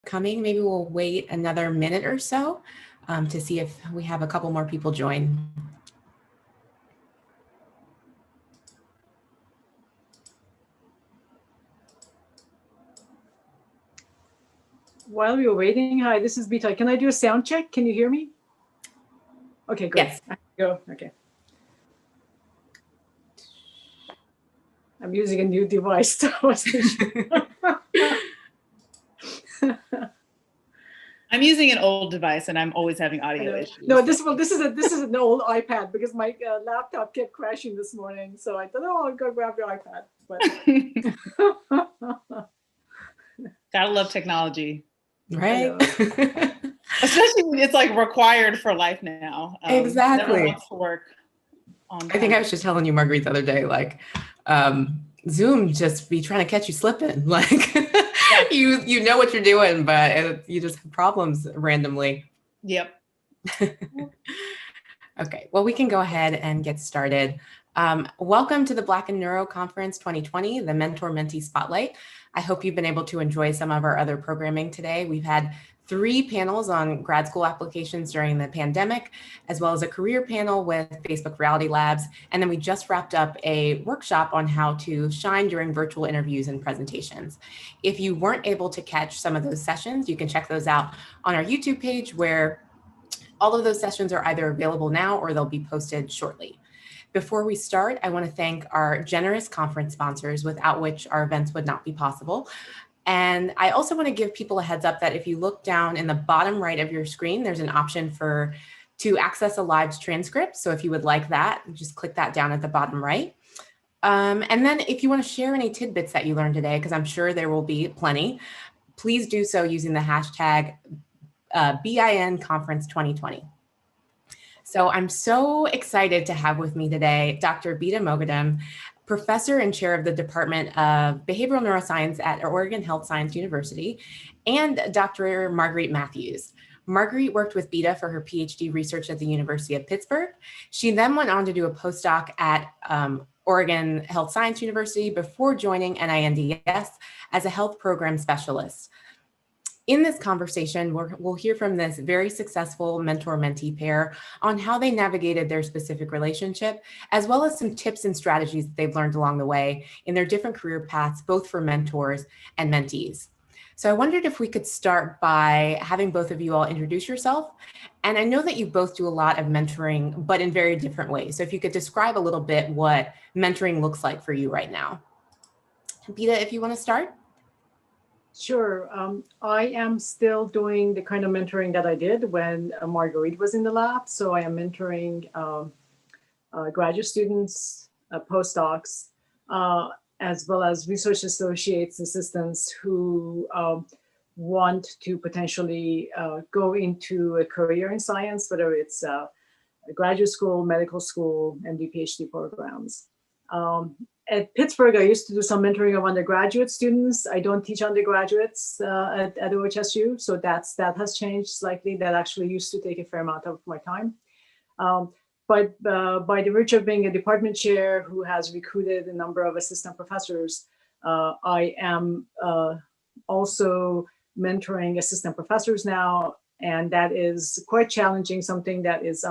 coming. Maybe we'll wait another minute or so to see if we have a couple more people join. While we were waiting, hi, this is Bita. Can I do a sound check? Can you hear me? Okay, good. Yes. Go. Okay. I'm using a new device. So I wasn't sure. I'm using an old device and I'm always having audio issues. No, this is an old iPad because my laptop kept crashing this morning. So I thought, oh, I'll go grab your iPad. But Gotta love technology. Right? Especially when it's like required for life now. Exactly. Never wants to work on I think I was just telling you, Marguerite, the other day, like Zoom just be trying to catch you slipping. Like yeah. you know what you're doing, but you just have problems randomly. Yep. Okay, well, we can go ahead and get started. Welcome to the Black and Neuro Conference 2020, the Mentor Mentee Spotlight. I hope you've been able to enjoy some of our other programming today. We've had 3 panels on grad school applications during the pandemic, as well as a career panel with Facebook Reality Labs. And then we just wrapped up a workshop on how to shine during virtual interviews and presentations. If you weren't able to catch some of those sessions, you can check those out on our YouTube page, where all of those sessions are either available now or they'll be posted shortly. Before we start, I want to thank our generous conference sponsors, without which our events would not be possible. And I also want to give people a heads up that if you look down in the bottom right of your screen, there's an option to access a live transcript. So if you would like that, just click that down at the bottom right. And then if you want to share any tidbits that you learned today, because I'm sure there will be plenty, please do so using the hashtag BIN Conference 2020. So I'm so excited to have with me today Dr. Bita Moghaddam, professor and chair of the Department of Behavioral Neuroscience at Oregon Health Science University, and Dr. Marguerite Matthews. Marguerite worked with Bita for her PhD research at the University of Pittsburgh. She then went on to do a postdoc at Oregon Health Science University before joining NINDS as a health program specialist. In this conversation, we'll hear from this very successful mentor-mentee pair on how they navigated their specific relationship, as well as some tips and strategies that they've learned along the way in their different career paths, both for mentors and mentees. So I wondered if we could start by having both of you all introduce yourself. And I know that you both do a lot of mentoring, but in very different ways. So if you could describe a little bit what mentoring looks like for you right now. Bita, if you want to start. Sure. I am still doing the kind of mentoring that I did when Marguerite was in the lab. So I am mentoring graduate students, postdocs, as well as research associates, assistants who want to potentially go into a career in science, whether it's a graduate school, medical school, MD, PhD programs. At Pittsburgh, I used to do some mentoring of undergraduate students. I don't teach undergraduates at OHSU, so that has changed slightly. That actually used to take a fair amount of my time. But by the virtue of being a department chair who has recruited a number of assistant professors, I am also mentoring assistant professors now, and that is quite challenging, something that is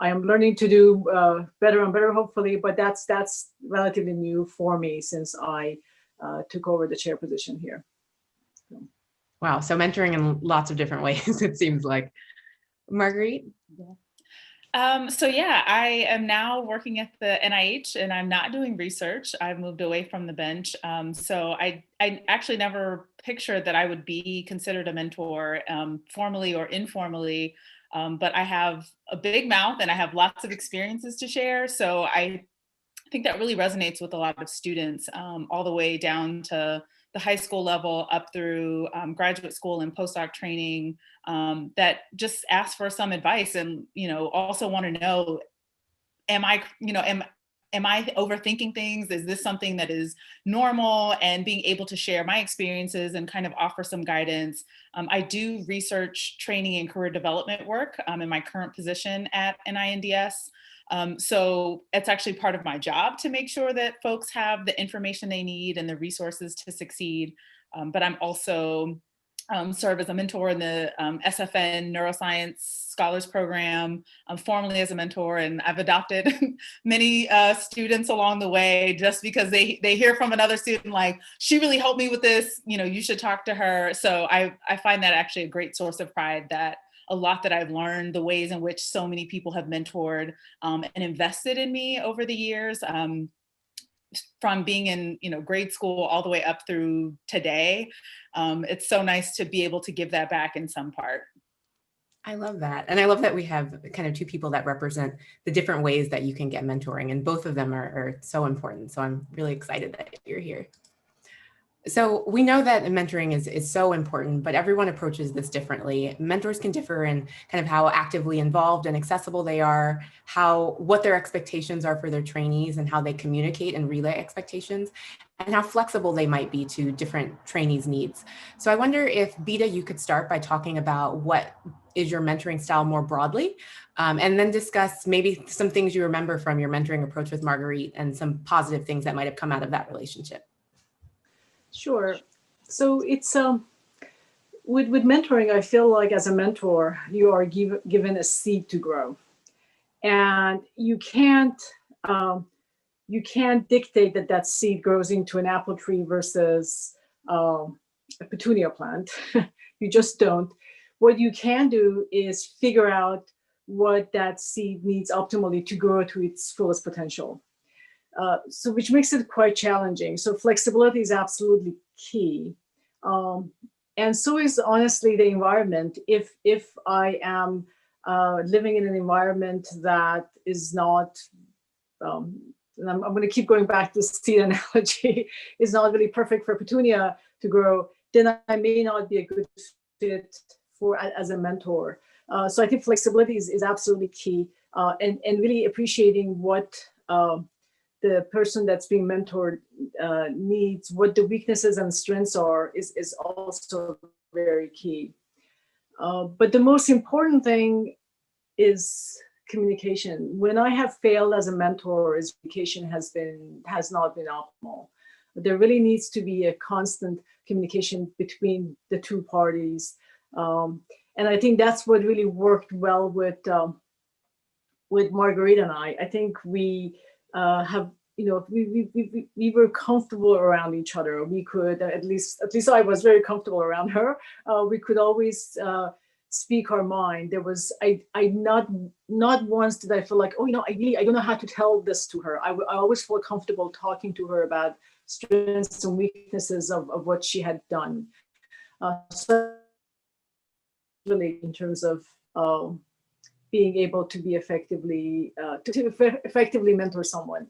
I am learning to do better and better, hopefully, but that's relatively new for me since I took over the chair position here. So. Wow, so mentoring in lots of different ways, it seems like. Marguerite? So yeah, I am now working at the NIH and I'm not doing research. I've moved away from the bench. So I actually never pictured that I would be considered a mentor formally or informally. But I have a big mouth and I have lots of experiences to share. So I think that really resonates with a lot of students, all the way down to the high school level up through graduate school and postdoc training, that just ask for some advice and, also want to know, am I overthinking things? Is this something that is normal? And being able to share my experiences and kind of offer some guidance. I do research, training, and career development work in my current position at NINDS. So it's actually part of my job to make sure that folks have the information they need and the resources to succeed. but I'm also serve as a mentor in the SFN Neuroscience Scholars Program, formally as a mentor, and I've adopted many students along the way just because they hear from another student like, she really helped me with this, you know, you should talk to her. So I find that actually a great source of pride, that a lot that I've learned, the ways in which so many people have mentored and invested in me over the years. From being in, you know, grade school all the way up through today. It's so nice to be able to give that back in some part. I love that. And I love that we have kind of two people that represent the different ways that you can get mentoring, and both of them are so important. So I'm really excited that you're here. So we know that mentoring is so important, but everyone approaches this differently. Mentors can differ in kind of how actively involved and accessible they are, what their expectations are for their trainees and how they communicate and relay expectations, and how flexible they might be to different trainees' needs. So I wonder if, Bita, you could start by talking about what is your mentoring style more broadly, and then discuss maybe some things you remember from your mentoring approach with Marguerite and some positive things that might have come out of that relationship. Sure. So it's with mentoring, I feel like as a mentor, you are given a seed to grow, and you can't dictate that seed grows into an apple tree versus a petunia plant. You just don't. What you can do is figure out what that seed needs optimally to grow to its fullest potential. So which makes it quite challenging. So flexibility is absolutely key. And so is honestly the environment. If I am living in an environment that is not, and I'm going to keep going back to the seed analogy, is not really perfect for petunia to grow, then I may not be a good fit as a mentor. So I think flexibility is absolutely key, and really appreciating what the person that's being mentored needs, what the weaknesses and strengths are, is also very key. But the most important thing is communication. When I have failed as a mentor, communication has not been optimal. There really needs to be a constant communication between the two parties. And I think that's what really worked well with Marguerite and I. I think we have, you know, we were comfortable around each other. We could, at least I was very comfortable around her. We could always speak our mind. There was, I not once did I feel like, oh, you know, I don't know how to tell this to her. I always felt comfortable talking to her about strengths and weaknesses of what she had done. So really in terms of being able to be effectively mentor someone.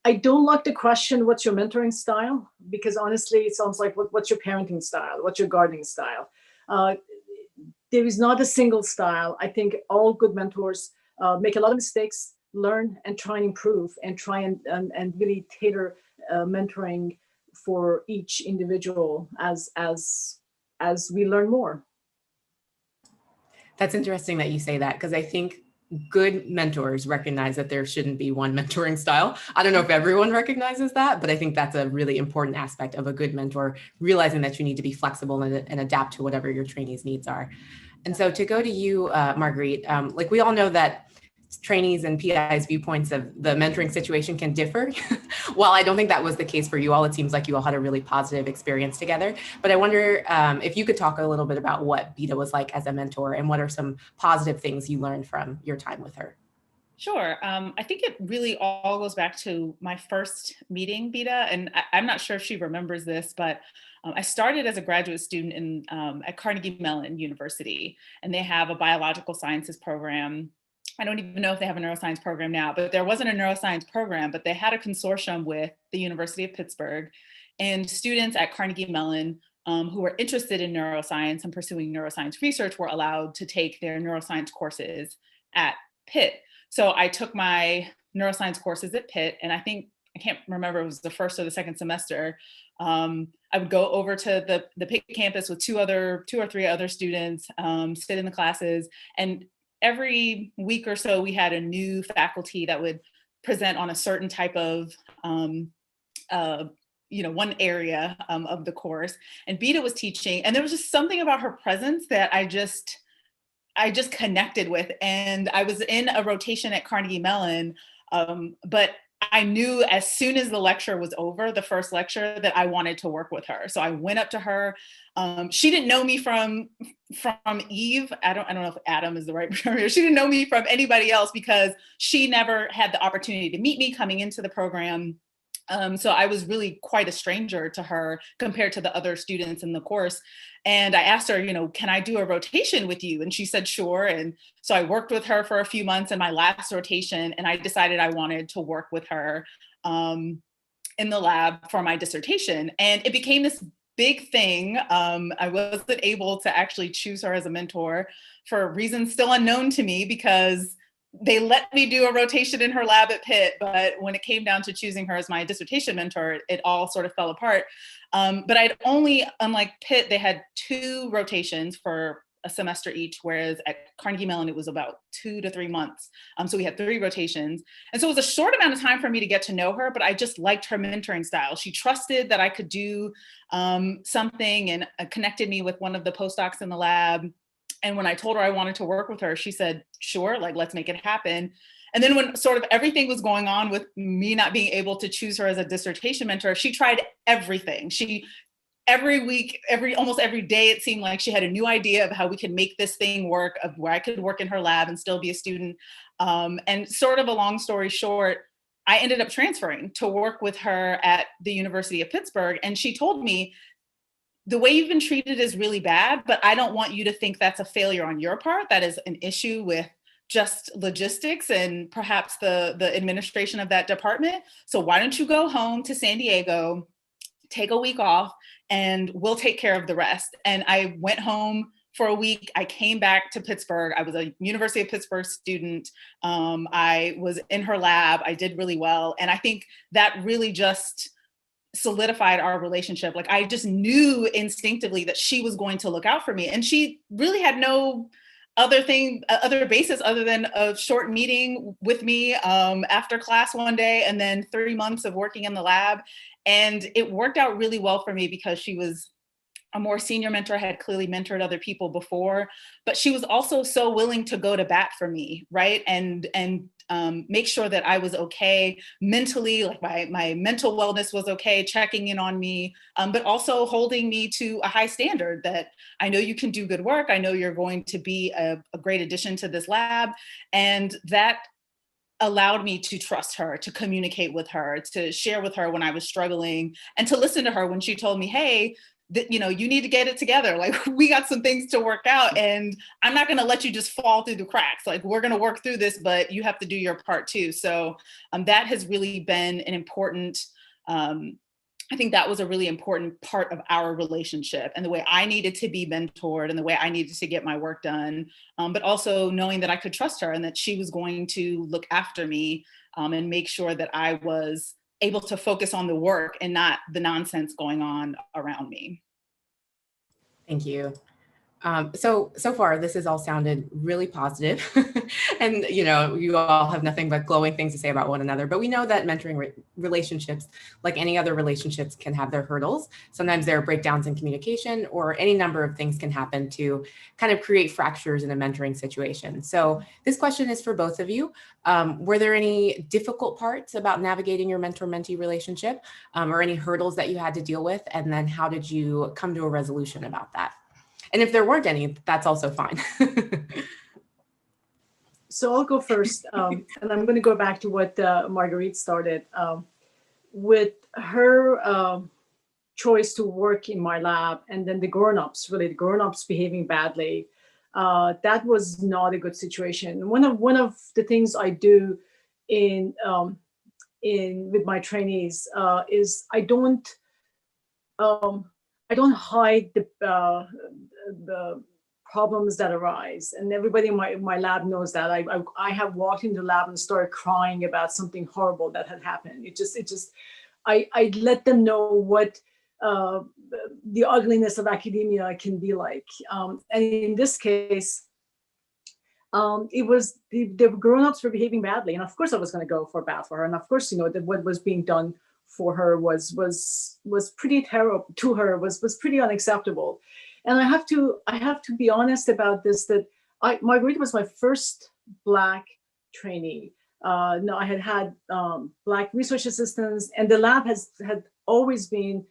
I don't like the question, what's your mentoring style? Because honestly, it sounds like, what's your parenting style? What's your gardening style? There is not a single style. I think all good mentors make a lot of mistakes, learn and try and improve, and try and really tailor mentoring for each individual as we learn more. That's interesting that you say that, because I think good mentors recognize that there shouldn't be one mentoring style. I don't know if everyone recognizes that, but I think that's a really important aspect of a good mentor, realizing that you need to be flexible and adapt to whatever your trainees' needs are. And so to go to you, Marguerite, like we all know that trainees and PIs' viewpoints of the mentoring situation can differ. While I don't think that was the case for you all, it seems like you all had a really positive experience together. But I wonder if you could talk a little bit about what Bita was like as a mentor, and what are some positive things you learned from your time with her? Sure. I think it really all goes back to my first meeting Bita, and I'm not sure if she remembers this, but I started as a graduate student at Carnegie Mellon University, and they have a biological sciences program. I don't even know if they have a neuroscience program now, but there wasn't a neuroscience program, but they had a consortium with the University of Pittsburgh, and students at Carnegie Mellon who were interested in neuroscience and pursuing neuroscience research were allowed to take their neuroscience courses at Pitt. So I took my neuroscience courses at Pitt, and I can't remember, it was the first or the second semester. I would go over to the Pitt campus with two or three other students, sit in the classes, and every week or so we had a new faculty that would present on a certain type of one area of the course, and Bita was teaching, and there was just something about her presence that I just connected with. And I was in a rotation at Carnegie Mellon, but I knew as soon as the lecture was over, the first lecture, that I wanted to work with her. So I went up to her. She didn't know me from Eve. I don't know if Adam is the right term here. She didn't know me from anybody else because she never had the opportunity to meet me coming into the program. So I was really quite a stranger to her compared to the other students in the course. And I asked her, can I do a rotation with you? And she said, sure. And so I worked with her for a few months in my last rotation, and I decided I wanted to work with her in the lab for my dissertation. And it became this big thing. I wasn't able to actually choose her as a mentor for reasons still unknown to me, because they let me do a rotation in her lab at Pitt, but when it came down to choosing her as my dissertation mentor, it all sort of fell apart. But unlike Pitt, they had 2 rotations for a semester each, whereas at Carnegie Mellon, it was about 2 to 3 months. So we had 3 rotations. And so it was a short amount of time for me to get to know her, but I just liked her mentoring style. She trusted that I could do something, and connected me with one of the postdocs in the lab. And when I told her I wanted to work with her, she said, sure, let's make it happen. And then when sort of everything was going on with me not being able to choose her as a dissertation mentor, she tried everything. Every week, almost every day, it seemed like she had a new idea of how we could make this thing work, of where I could work in her lab and still be a student. And sort of a long story short, I ended up transferring to work with her at the University of Pittsburgh. And she told me, the way you've been treated is really bad, but I don't want you to think that's a failure on your part. That is an issue with just logistics and perhaps the administration of that department. So why don't you go home to San Diego, take a week off, and we'll take care of the rest. And I went home for a week. I came back to Pittsburgh. I was a University of Pittsburgh student. I was in her lab. I did really well. And I think that really just solidified our relationship. I just knew instinctively that she was going to look out for me. And she really had no other basis other than a short meeting with me after class one day, and then 3 months of working in the lab. And it worked out really well for me because she was a more senior mentor, had clearly mentored other people before, but she was also so willing to go to bat for me, right? And make sure that I was okay mentally, my mental wellness was okay, checking in on me, but also holding me to a high standard that I know you can do good work. I know you're going to be a great addition to this lab. And that allowed me to trust her, to communicate with her, to share with her when I was struggling, and to listen to her when she told me, hey, you need to get it together. We got some things to work out, and I'm not going to let you just fall through the cracks. We're going to work through this, but you have to do your part too. So that has really been an important, I think that was a really important part of our relationship, and the way I needed to be mentored and the way I needed to get my work done, but also knowing that I could trust her and that she was going to look after me and make sure that I was able to focus on the work and not the nonsense going on around me. Thank you. So far, this has all sounded really positive. And, you all have nothing but glowing things to say about one another. But we know that mentoring relationships, like any other relationships, can have their hurdles. Sometimes there are breakdowns in communication, or any number of things can happen to kind of create fractures in a mentoring situation. So this question is for both of you. Were there any difficult parts about navigating your mentor-mentee relationship, or any hurdles that you had to deal with? And then how did you come to a resolution about that? And if there weren't any, that's also fine. So I'll go first. And I'm going to go back to what Marguerite started. With her choice to work in my lab, and then the grown-ups behaving badly, that was not a good situation. One of the things I do with my trainees is I don't hide the problems that arise, and everybody in my lab knows that. I have walked into the lab and started crying about something horrible that had happened. I let them know what the ugliness of academia can be like. And in this case, it was the grown-ups were behaving badly, and of course I was going to go for bat for her, and of course what was being done for her was pretty terrible to her, was pretty unacceptable. And I have to be honest about this, that Marguerite was my first Black trainee. No, I had Black research assistants, and the lab had always been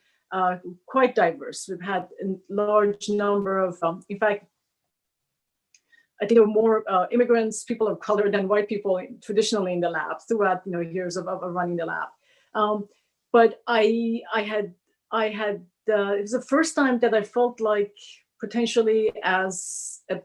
quite diverse. We've had a large number of, in fact, I think there were more immigrants, people of color than white people traditionally in the lab throughout years of running the lab. But I had it was the first time that I felt like potentially as a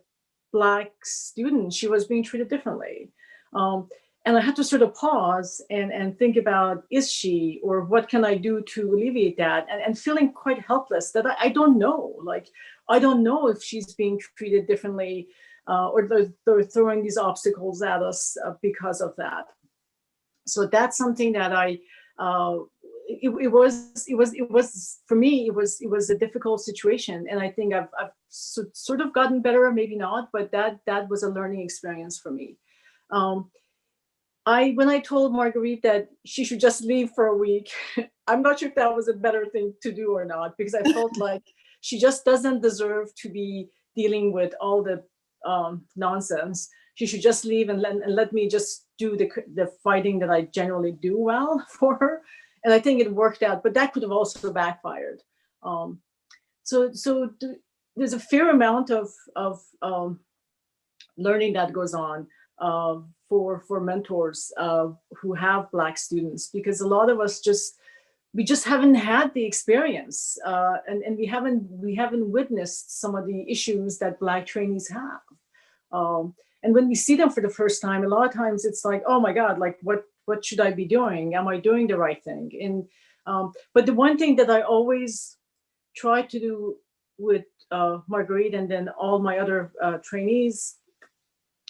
Black student, she was being treated differently. And I had to sort of pause and think about, is she, or what can I do to alleviate that? And feeling quite helpless that I don't know, like, I don't know if she's being treated differently or they're throwing these obstacles at us because of that. So that's something that it was for me, it was a difficult situation. And I think I've sort of gotten better, maybe not, but that was a learning experience for me. When I told Marguerite that she should just leave for a week, I'm not sure if that was a better thing to do or not, because I felt like she just doesn't deserve to be dealing with all the nonsense. She should just leave and let me just do the fighting that I generally do well for her. And I think it worked out, but that could have also backfired. So there's a fair amount of learning that goes on for mentors who have Black students, because a lot of us we just haven't had the experience, and we haven't witnessed some of the issues that Black trainees have. And when we see them for the first time, a lot of times it's like, oh my God, like what should I be doing? Am I doing the right thing? And but the one thing that I always try to do with Marguerite and then all my other trainees,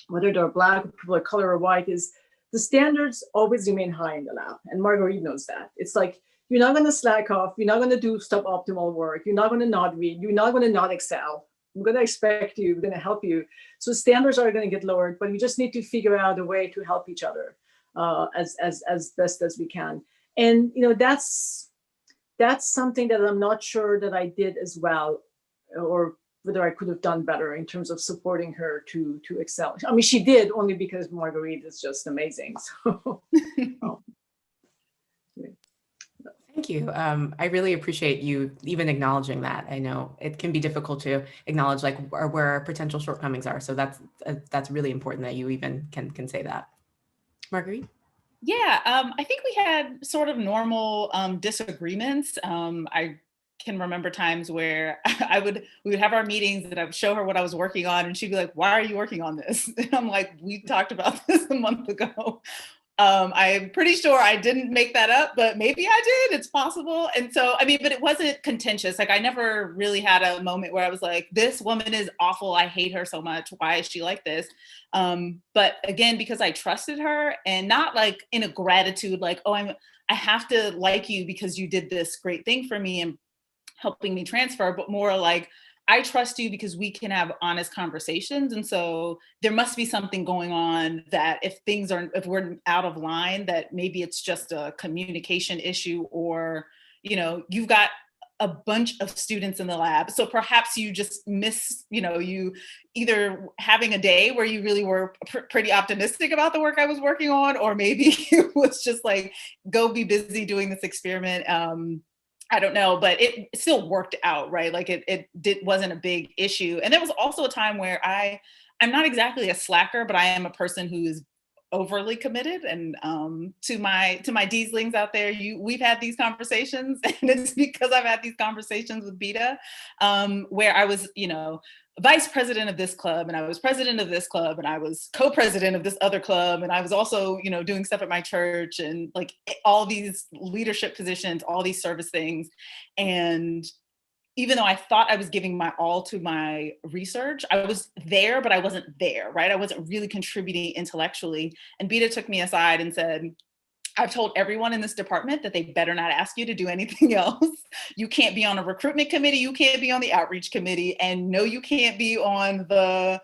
whether they're Black, people of color, or white, is the standards always remain high in the lab. And Marguerite knows that. It's like, you're not going to slack off. You're not going to do suboptimal work. You're not going to not read. You're not going to not excel. I'm going to expect you. We're going to help you. So standards are going to get lowered, but we just need to figure out a way to help each other as best as we can. And that's something that I'm not sure that I did as well, or whether I could have done better in terms of supporting her to excel. I mean, she did, only because Marguerite is just amazing. So. Thank you. I really appreciate you even acknowledging that. I know it can be difficult to acknowledge like where our potential shortcomings are. So that's really important that you even can say that. Marguerite? Yeah, I think we had sort of normal disagreements. I can remember times where we would have our meetings and I would show her what I was working on and she'd be like, why are you working on this? And I'm like, we talked about this a month ago. I'm pretty sure I didn't make that up, but maybe I did, it's possible. And so, I mean, but it wasn't contentious. Like I never really had a moment where I was like, this woman is awful. I hate her so much. Why is she like this? But again, because I trusted her and not like in a gratitude, like, oh, I have to like you because you did this great thing for me and helping me transfer, but more like, I trust you because we can have honest conversations. And so there must be something going on that if we're out of line, that maybe it's just a communication issue, or, you've got a bunch of students in the lab. So perhaps you just miss, you either having a day where you really were pretty optimistic about the work I was working on, or maybe it was just like, go be busy doing this experiment. I don't know, but it still worked out, right? Like it wasn't a big issue. And there was also a time where I'm not exactly a slacker, but I am a person who is overly committed. And to my Dslings out there, we've had these conversations, and it's because I've had these conversations with Bita, where I was, vice president of this club, and I was president of this club, and I was co-president of this other club, and I was also, doing stuff at my church, and like all these leadership positions, all these service things. And even though I thought I was giving my all to my research, I was there, but I wasn't there, right? I wasn't really contributing intellectually. And Bita took me aside and said, I've told everyone in this department that they better not ask you to do anything else. You can't be on a recruitment committee. You can't be on the outreach committee. And no, you can't be on the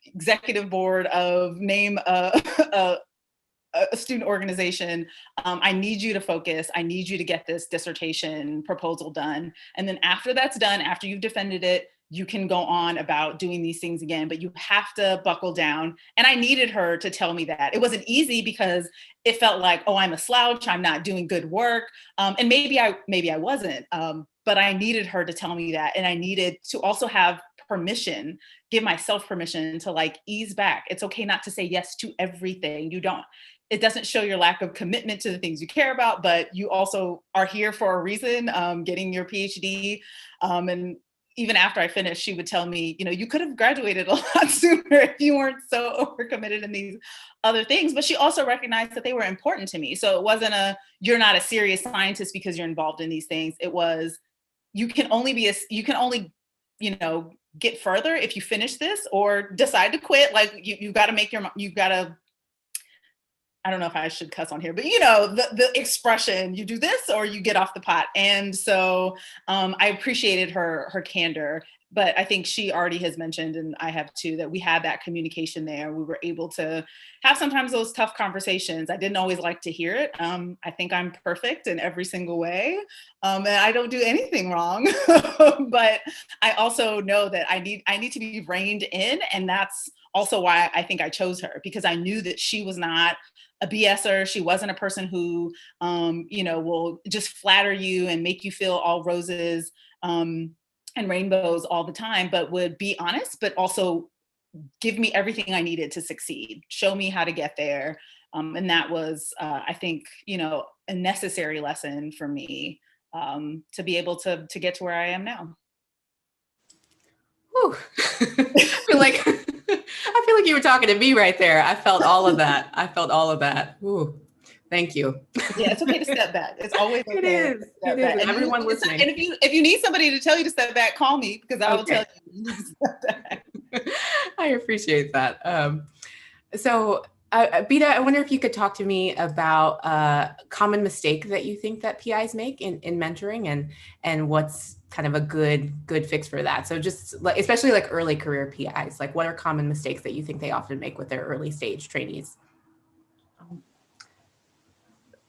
executive board of name a a student organization, I need you to focus. I need you to get this dissertation proposal done. And then after that's done, after you've defended it, you can go on about doing these things again, but you have to buckle down. And I needed her to tell me that. It wasn't easy because it felt like, oh, I'm a slouch, I'm not doing good work. And maybe I wasn't, but I needed her to tell me that. And I needed to also have permission, give myself permission to like ease back. It's okay not to say yes to everything. It doesn't show your lack of commitment to the things you care about, but you also are here for a reason, getting your PhD. And even after I finished, she would tell me, you could have graduated a lot sooner if you weren't so overcommitted in these other things. But she also recognized that they were important to me. So it wasn't you're not a serious scientist because you're involved in these things. It was, you can only get further if you finish this or decide to quit. Like you've got to, I don't know if I should cuss on here, but the expression, you do this or you get off the pot. And so I appreciated her candor, but I think she already has mentioned, and I have too, that we had that communication there. We were able to have sometimes those tough conversations. I didn't always like to hear it. I think I'm perfect in every single way. And I don't do anything wrong, but I also know that I need to be reined in. And that's also why I think I chose her, because I knew that she was not a BSer. She wasn't a person who, will just flatter you and make you feel all roses and rainbows all the time, but would be honest, but also give me everything I needed to succeed, show me how to get there. And that was, I think, a necessary lesson for me to be able to get to where I am now. Whew. I feel like you were talking to me right there. I felt all of that. Ooh, thank you. Yeah, it's okay to step back. It's always okay. It is. It is. And everyone listening. And if you need somebody to tell you to step back, call me, because I will tell you to step back. I appreciate that. So, Bita, I wonder if you could talk to me about a common mistake that you think that PIs make in mentoring, and what's kind of a good fix for that. So just especially like early career PIs, like what are common mistakes that you think they often make with their early stage trainees?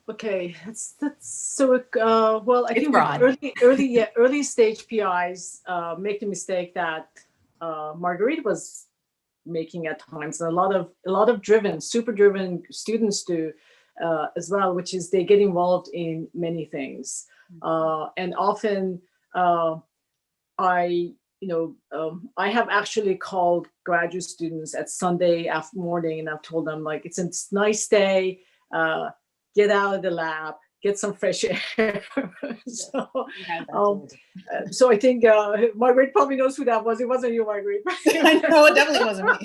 Okay, that's so well. I think broad. early stage PIs make the mistake that Marguerite was making at times, and a lot of super driven students do as well, which is they get involved in many things, and often I have actually called graduate students at Sunday morning, and I've told them, like, it's a nice day. Get out of the lab, get some fresh air. So I think Marguerite probably knows who that was. It wasn't you, Marguerite. No, it definitely wasn't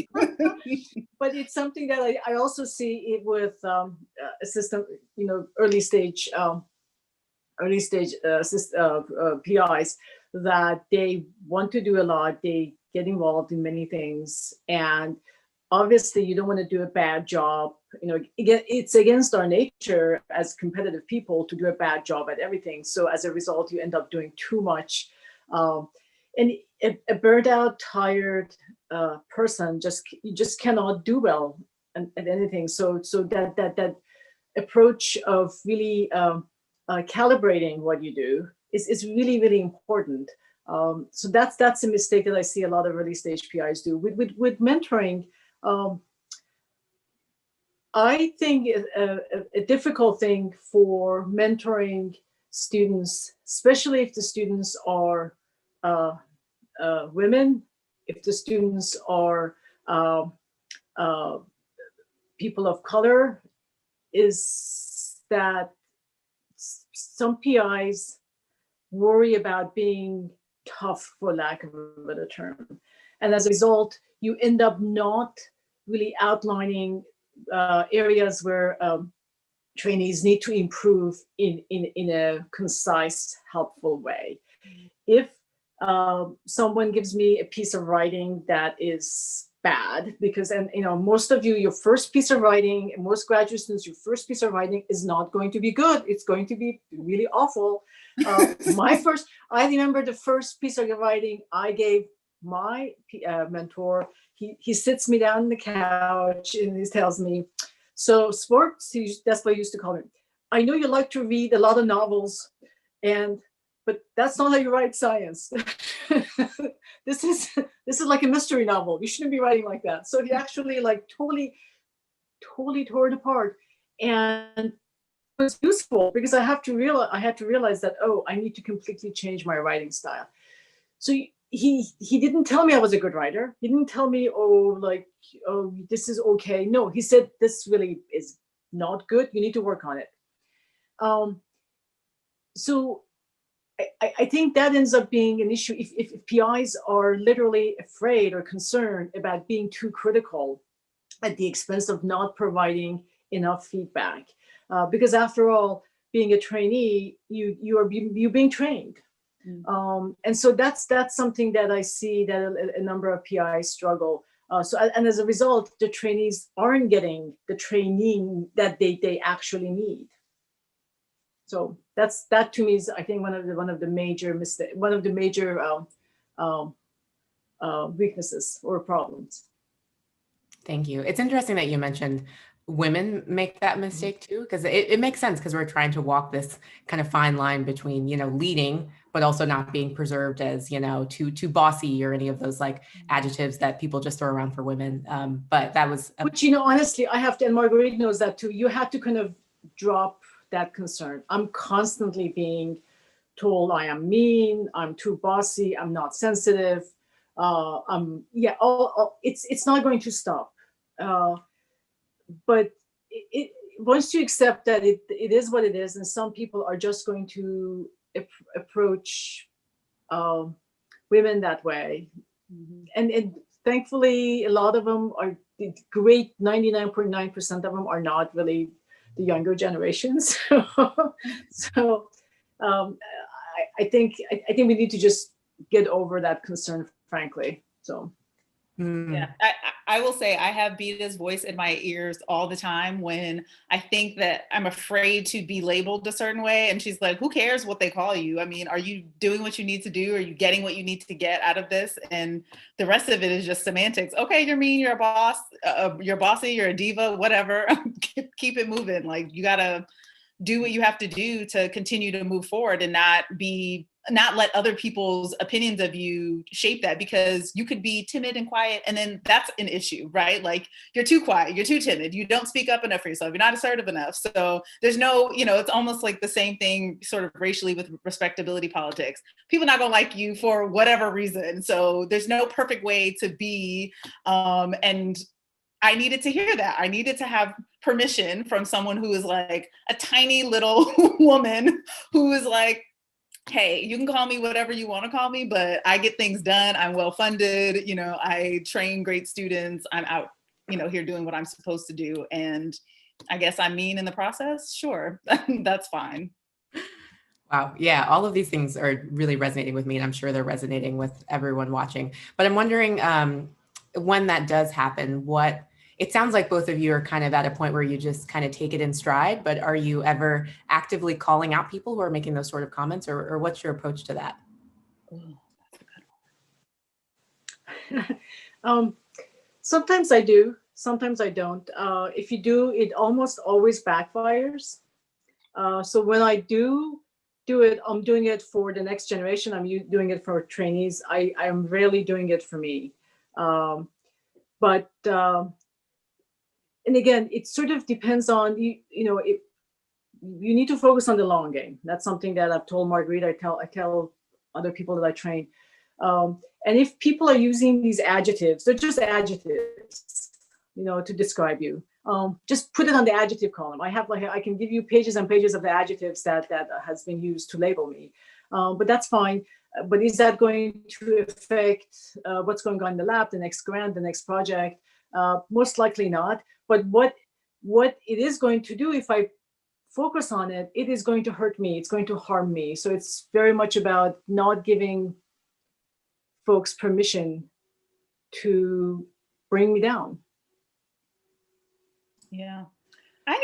me. But it's something that I also see it with assistant, early stage PIs, that they want to do a lot. They get involved in many things, and obviously you don't want to do a bad job. It's against our nature as competitive people to do a bad job at everything. So as a result, you end up doing too much. And a burnt out, tired person you just cannot do well at anything. So that approach of really calibrating what you do is really, really important. So that's a mistake that I see a lot of early stage PIs do. With mentoring, I think a difficult thing for mentoring students, especially if the students are women, if the students are people of color, is that some PIs worry about being tough, for lack of a better term. And as a result, you end up not really outlining areas where trainees need to improve in a concise, helpful way. If someone gives me a piece of writing that is bad, because, most of you, your first piece of writing, most graduate students, your first piece of writing is not going to be good. It's going to be really awful. I remember the first piece of writing I gave my mentor. He sits me down on the couch and he tells me, So sports, that's what I used to call him. I know you like to read a lot of novels, but that's not how you write science. This is like a mystery novel. You shouldn't be writing like that. So he actually like totally tore it apart, and it was useful because I had to realize that, oh, I need to completely change my writing style. So he didn't tell me I was a good writer. He didn't tell me, oh, this is okay. No, he said this really is not good. You need to work on it. So I think that ends up being an issue if PIs are literally afraid or concerned about being too critical at the expense of not providing enough feedback. Because after all, being a trainee, you're being trained. And so that's something that I see that a number of PIs struggle. And as a result, the trainees aren't getting the training that they actually need. So that to me is, I think, one of the major weaknesses or problems. Thank you. It's interesting that you mentioned women make that mistake too, because it makes sense because we're trying to walk this kind of fine line between, leading, but also not being preserved as, too bossy or any of those like adjectives that people just throw around for women. But that was. But, honestly, I have to, and Marguerite knows that too. You have to kind of drop that concern. I'm constantly being told I am mean, I'm too bossy, I'm not sensitive. It's not going to stop. But once you accept that it is what it is, and some people are just going to approach women that way, and thankfully a lot of them are great. 99.9% of them are not really the younger generations. So I think we need to just get over that concern, frankly. So. Yeah, I will say I have Bita's voice in my ears all the time when I think that I'm afraid to be labeled a certain way. And she's like, who cares what they call you? I mean, are you doing what you need to do? Are you getting what you need to get out of this? And the rest of it is just semantics. Okay, you're mean, you're a boss, you're bossy, you're a diva, whatever. Keep it moving. Like, you got to do what you have to do to continue to move forward and not let other people's opinions of you shape that, because you could be timid and quiet, and then that's an issue, right? Like, you're too quiet, you're too timid, you don't speak up enough for yourself, you're not assertive enough. So there's no, it's almost like the same thing sort of racially with respectability politics. People not gonna like you for whatever reason. So there's no perfect way to be, and I needed to hear that. I needed to have permission from someone who is like a tiny little woman who is like, hey, you can call me whatever you want to call me, but I get things done. I'm well funded. I train great students. I'm out, here doing what I'm supposed to do. And I guess I'm mean in the process. Sure. That's fine. Wow. Yeah. All of these things are really resonating with me, and I'm sure they're resonating with everyone watching. But I'm wondering, when that does happen, it sounds like both of you are kind of at a point where you just kind of take it in stride, but are you ever actively calling out people who are making those sort of comments, or what's your approach to that? Oh, that's a good one. Sometimes I do, sometimes I don't. If you do, it almost always backfires. So when I do it, I'm doing it for the next generation. I'm doing it for trainees. I'm rarely doing it for me. And again, it sort of depends on, you need to focus on the long game. That's something that I've told Marguerite. I tell other people that I train. And if people are using these adjectives, they're just adjectives, to describe you. Just put it on the adjective column. I can give you pages and pages of the adjectives that has been used to label me. But that's fine. But is that going to affect what's going on in the lab, the next grant, the next project? Most likely not. But what it is going to do, if I focus on it, it is going to hurt me. It's going to harm me. So it's very much about not giving folks permission to bring me down. Yeah.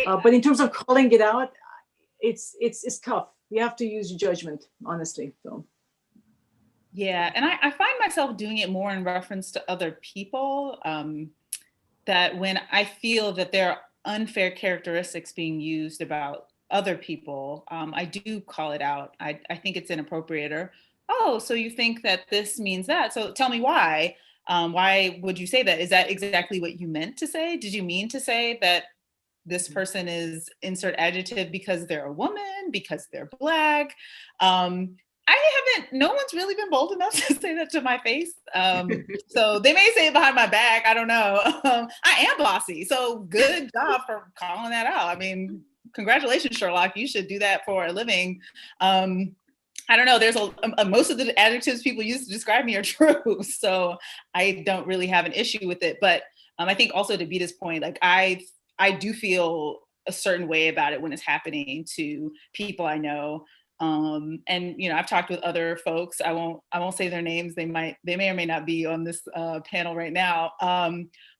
But in terms of calling it out, it's tough. You have to use judgment, honestly. So. Yeah, and I find myself doing it more in reference to other people. That when I feel that they're unfair characteristics being used about other people, I do call it out. I think it's inappropriate. Or, oh, so you think that this means that? So tell me why. Why would you say that? Is that exactly what you meant to say? Did you mean to say that this person is insert adjective because they're a woman, because they're Black? No one's really been bold enough to say that to my face. So they may say it behind my back. I don't know. I am bossy. So good job for calling that out. I mean, congratulations, Sherlock. You should do that for a living. I don't know. There's most of the adjectives people use to describe me are true. So I don't really have an issue with it. But I think also to Bita's point, like I do feel a certain way about it when it's happening to people I know. And you know, I've talked with other folks. I won't say their names. They may or may not be on this panel right now.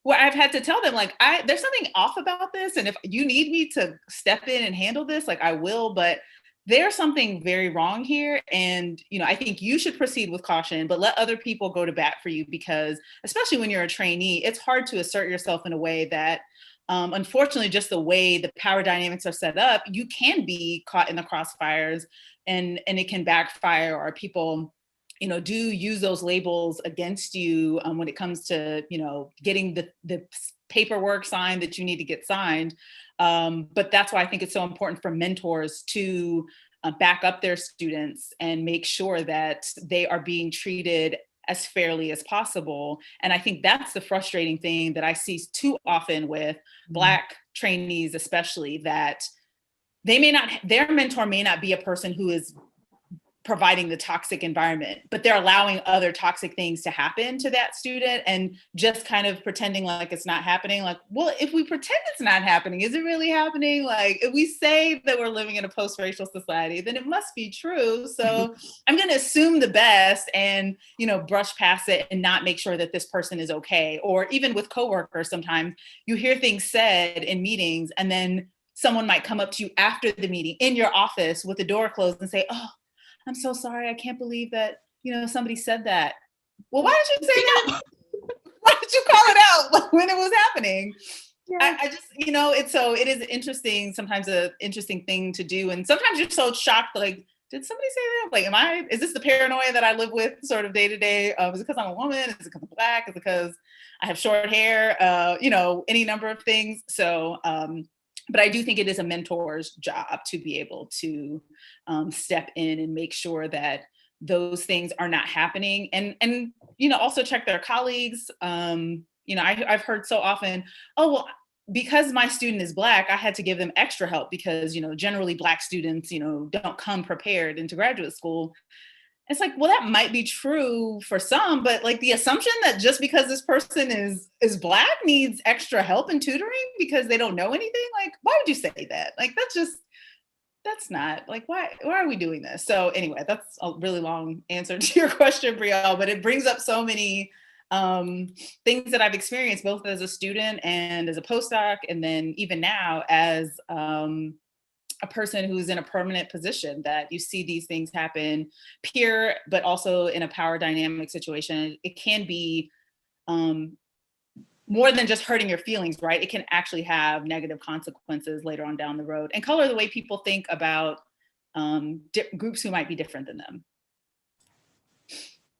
Where I've had to tell them, like, there's something off about this, and if you need me to step in and handle this, like, I will. But there's something very wrong here, and you know, I think you should proceed with caution, but let other people go to bat for you, because especially when you're a trainee, it's hard to assert yourself in a way that. Unfortunately, just the way the power dynamics are set up, you can be caught in the crossfires, and it can backfire, or people, you know, do use those labels against you when it comes to, you know, getting the paperwork signed that you need to get signed. But that's why I think it's so important for mentors to back up their students and make sure that they are being treated as fairly as possible. And I think that's the frustrating thing that I see too often with Black trainees, especially, that their mentor may not be a person who is providing the toxic environment, but they're allowing other toxic things to happen to that student and just kind of pretending like it's not happening. Like, well, if we pretend it's not happening, is it really happening? Like, if we say that we're living in a post-racial society, then it must be true. So I'm going to assume the best and, you know, brush past it and not make sure that this person is okay. Or even with coworkers, sometimes you hear things said in meetings, and then someone might come up to you after the meeting in your office with the door closed and say, "Oh, I'm so sorry. I can't believe that, you know, somebody said that." Well, why did you say that? Why did you call it out when it was happening? Yeah. I just, you know, it is interesting, sometimes an interesting thing to do. And sometimes you're so shocked, like, did somebody say that? Like, is this the paranoia that I live with sort of day to day? Is it because I'm a woman? Is it because I'm Black? Is it because I have short hair? You know, any number of things. So, but I do think it is a mentor's job to be able to step in and make sure that those things are not happening, and you know, also check their colleagues. You know, I've heard so often, "Oh, well, because my student is Black, I had to give them extra help because, you know, generally Black students, you know, don't come prepared into graduate school." It's like, well, that might be true for some, but like the assumption that just because this person is Black needs extra help and tutoring because they don't know anything, like, why would you say that? Like, that's not, like, why are we doing this? So anyway, that's a really long answer to your question, Brielle, but it brings up so many things that I've experienced both as a student and as a postdoc, and then even now as a person who's in a permanent position, that you see these things happen peer, but also in a power dynamic situation. It can be more than just hurting your feelings, right? It can actually have negative consequences later on down the road and color the way people think about groups who might be different than them.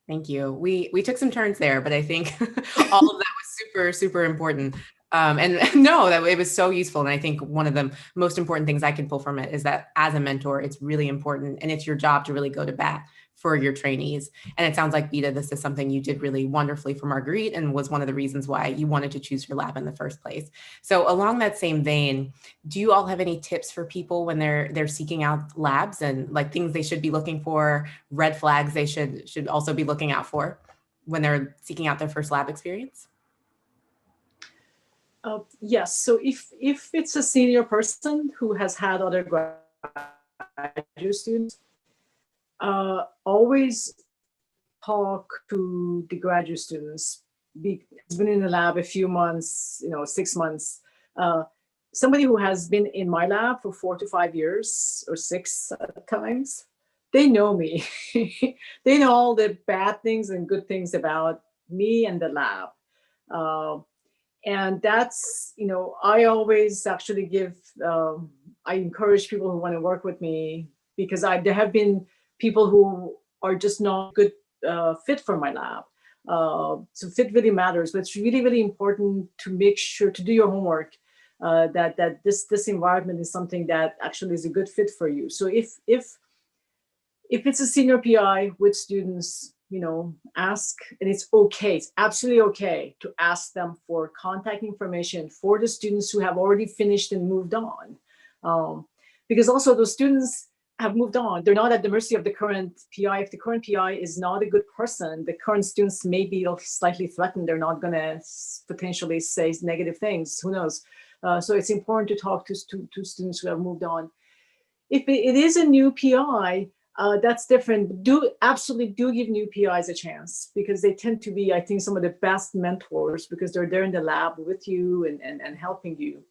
Thank you. We took some turns there, but I think all of that was super, super important. And no, that it was so useful. And I think one of the most important things I can pull from it is that as a mentor, it's really important, and it's your job to really go to bat for your trainees. And it sounds like, Bita, this is something you did really wonderfully for Marguerite, and was one of the reasons why you wanted to choose your lab in the first place. So along that same vein, do you all have any tips for people when they're seeking out labs, and like things they should be looking for, red flags they should also be looking out for when they're seeking out their first lab experience? Yes. So if it's a senior person who has had other graduate students, always talk to the graduate students. Has been in the lab a few months, 6 months. Somebody who has been in my lab for 4 to 5 years or 6 times, they know me. They know all the bad things and good things about me and the lab. And that's, I always actually I encourage people who want to work with me, because there have been people who are just not good fit for my lab. So fit really matters, but it's really, really important to make sure to do your homework, that this environment is something that actually is a good fit for you. So if it's a senior PI with students, ask, and it's okay, it's absolutely okay to ask them for contact information for the students who have already finished and moved on. Because also those students have moved on. They're not at the mercy of the current PI. If the current PI is not a good person, the current students may be slightly threatened. They're not going to potentially say negative things. Who knows? So it's important to talk to students who have moved on. If it is a new PI, that's different. Absolutely do give new PIs a chance, because they tend to be, I think, some of the best mentors, because they're there in the lab with you and helping you.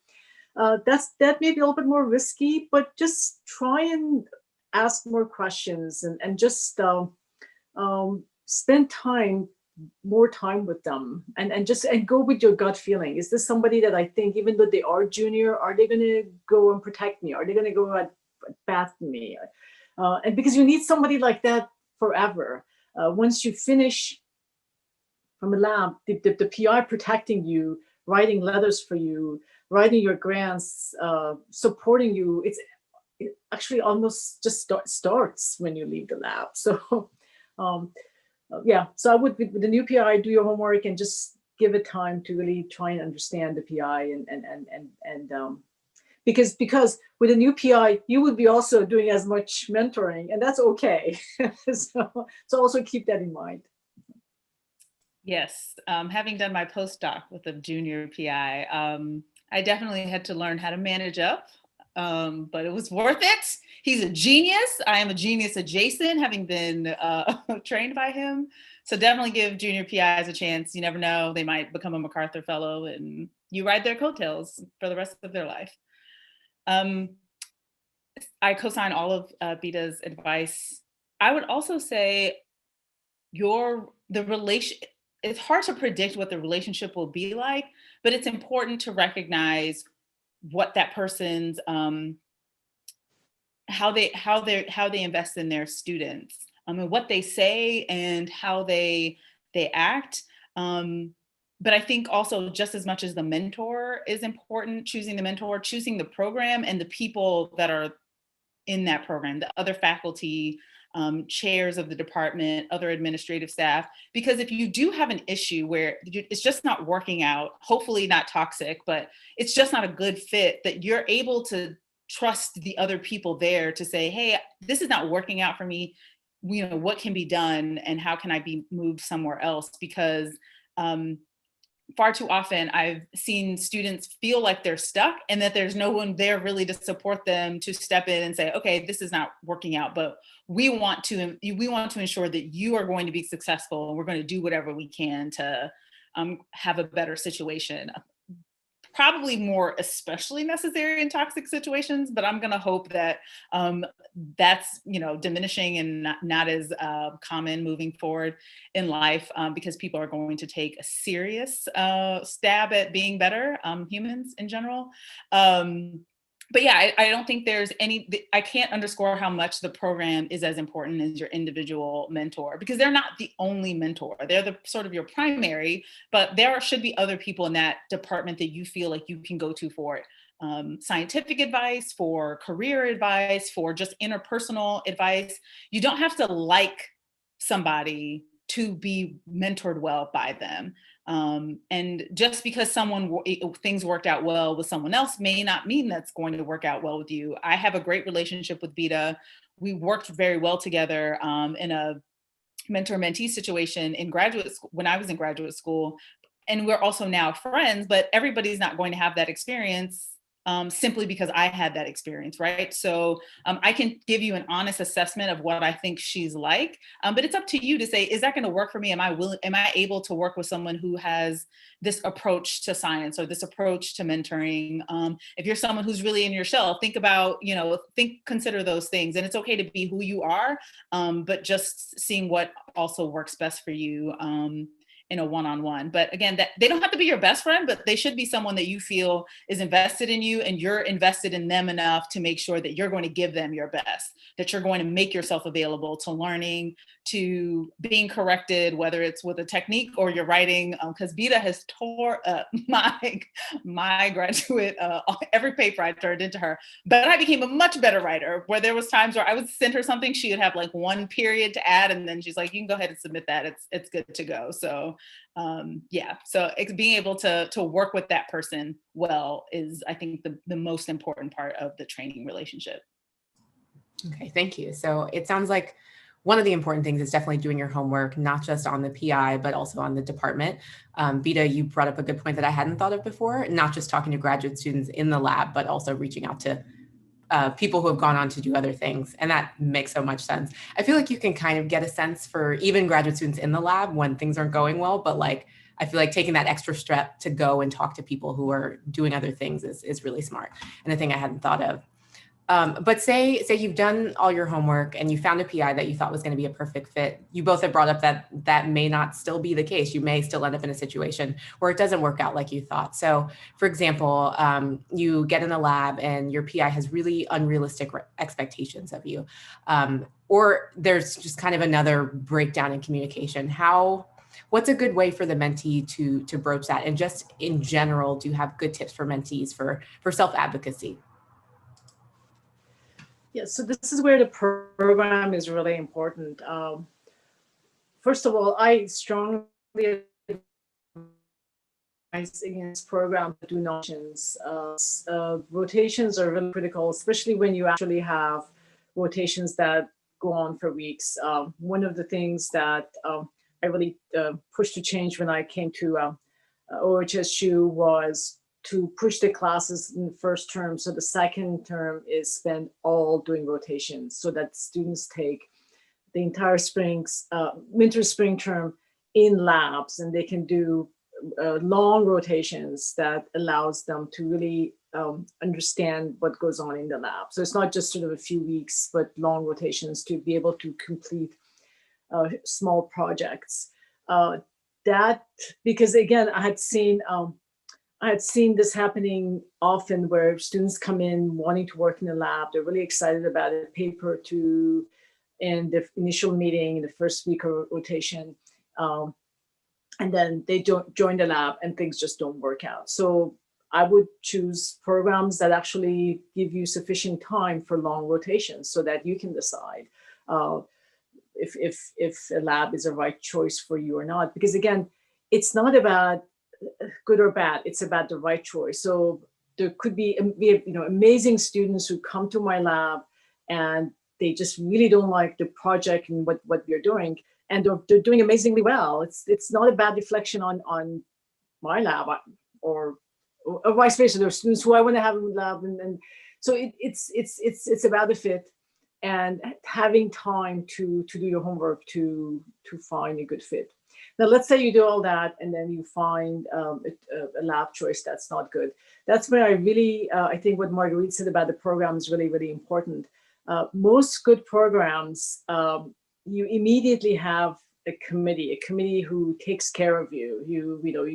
That may be a little bit more risky, but just try and ask more questions and just spend more time with them, and go with your gut feeling. Is this somebody that I think, even though they are junior, are they going to go and protect me? Are they going to go and bath me? And because you need somebody like that forever. Once you finish from a lab, the PI protecting you, writing letters for you, writing your grants, supporting you, it actually almost just starts when you leave the lab. So yeah, so I would, with the new PI, do your homework and just give it time to really try and understand the PI, and because with a new PI, you would be also doing as much mentoring, and that's okay. So also keep that in mind. Yes, having done my postdoc with a junior PI, I definitely had to learn how to manage up, but it was worth it. He's a genius. I am a genius adjacent, having been trained by him. So definitely give junior PIs a chance. You never know, they might become a MacArthur Fellow and you ride their coattails for the rest of their life. I co-sign all of Bita's advice. I would also say it's hard to predict what the relationship will be like, but it's important to recognize what that person's how they invest in their students, and what they say and how they act. But I think also, just as much as the mentor is important, choosing the mentor, choosing the program and the people that are in that program, the other faculty, chairs of the department, other administrative staff. Because if you do have an issue where it's just not working out, hopefully not toxic, but it's just not a good fit, that you're able to trust the other people there to say, hey, this is not working out for me. What can be done and how can I be moved somewhere else? Because far too often I've seen students feel like they're stuck and that there's no one there really to support them, to step in and say, okay, this is not working out, but we want to ensure that you are going to be successful, and we're going to do whatever we can to have a better situation. Probably more especially necessary in toxic situations, but I'm going to hope that that's diminishing and not as common moving forward in life, because people are going to take a serious stab at being better humans in general. But yeah, I don't think there's I can't underscore how much the program is as important as your individual mentor, because they're not the only mentor. They're the sort of your primary, but there should be other people in that department that you feel like you can go to for scientific advice, for career advice, for just interpersonal advice. You don't have to like somebody to be mentored well by them. And just because things worked out well with someone else may not mean that's going to work out well with you. I have a great relationship with Bita. We worked very well together in a mentor-mentee situation in graduate school, when I was in graduate school. And we're also now friends, but everybody's not going to have that experience simply because I had that experience, right? So I can give you an honest assessment of what I think she's like, but it's up to you to say, is that going to work for me? Am I able to work with someone who has this approach to science or this approach to mentoring? If you're someone who's really in your shell, think about, consider those things. And it's okay to be who you are, but just seeing what also works best for you. in a one-on-one. But again, that they don't have to be your best friend, but they should be someone that you feel is invested in you and you're invested in them enough to make sure that you're going to give them your best, that you're going to make yourself available to learning, to being corrected, whether it's with a technique or your writing, because Bita has tore up my graduate, every paper I turned into her. But I became a much better writer, where there was times where I would send her something, she would have like one period to add, and then she's like, you can go ahead and submit that. It's good to go. So yeah, so being able to work with that person well is, I think, the most important part of the training relationship. Okay, thank you. So it sounds like one of the important things is definitely doing your homework, not just on the PI, but also on the department. Bita, you brought up a good point that I hadn't thought of before, not just talking to graduate students in the lab, but also reaching out to people who have gone on to do other things. And that makes so much sense. I feel like you can kind of get a sense for even graduate students in the lab when things aren't going well, but like, I feel like taking that extra step to go and talk to people who are doing other things is really smart, and a thing I hadn't thought of. But say you've done all your homework and you found a PI that you thought was going to be a perfect fit. You both have brought up that may not still be the case. You may still end up in a situation where it doesn't work out like you thought. So for example, you get in the lab and your PI has really unrealistic expectations of you. Or there's just kind of another breakdown in communication. What's a good way for the mentee to broach that? And just in general, do you have good tips for mentees for self-advocacy? Yeah, so this is where the program is really important. First of all, I strongly advise against programs that do notions. Rotations are really critical, especially when you actually have rotations that go on for weeks. One of the things that I really pushed to change when I came to OHSU was to push the classes in the first term. So the second term is spent all doing rotations, so that students take the entire winter spring term in labs, and they can do long rotations that allows them to really understand what goes on in the lab. So it's not just sort of a few weeks, but long rotations to be able to complete small projects. Because again, I had seen this happening often, where students come in wanting to work in the lab. They're really excited about a paper or two in the initial meeting, in the first week of rotation. And then they don't join the lab and things just don't work out. So I would choose programs that actually give you sufficient time for long rotations so that you can decide if a lab is a right choice for you or not. Because again, it's not about good or bad, it's about the right choice. So there could be, we have, amazing students who come to my lab and they just really don't like the project and what we're doing, and they're doing amazingly well. It's not a bad reflection on my lab, or vice versa. There are students who I want to have in the lab, and so it's about the fit and having time to do your homework to find a good fit. Now, let's say you do all that and then you find a lab choice that's not good. That's where I really, I think what Marguerite said about the program is really, really important. Most good programs, you immediately have a committee who takes care of you.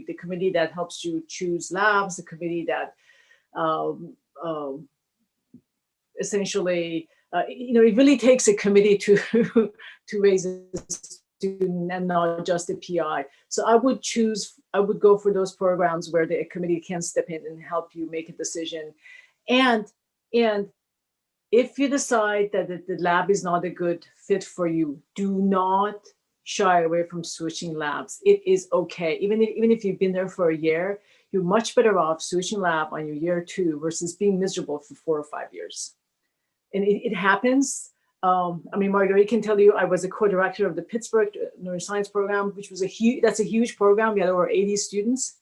The committee that helps you choose labs, the committee that essentially, it really takes a committee to raise a student and not just a PI. So I would go for those programs where the committee can step in and help you make a decision. And if you decide that the lab is not a good fit for you, do not shy away from switching labs. It is okay. Even if you've been there for a year, you're much better off switching lab on your year 2 versus being miserable for 4 or 5 years. And it happens. Marguerite can tell you, I was a co-director of the Pittsburgh Neuroscience program, which was that's a huge program. We had over 80 students.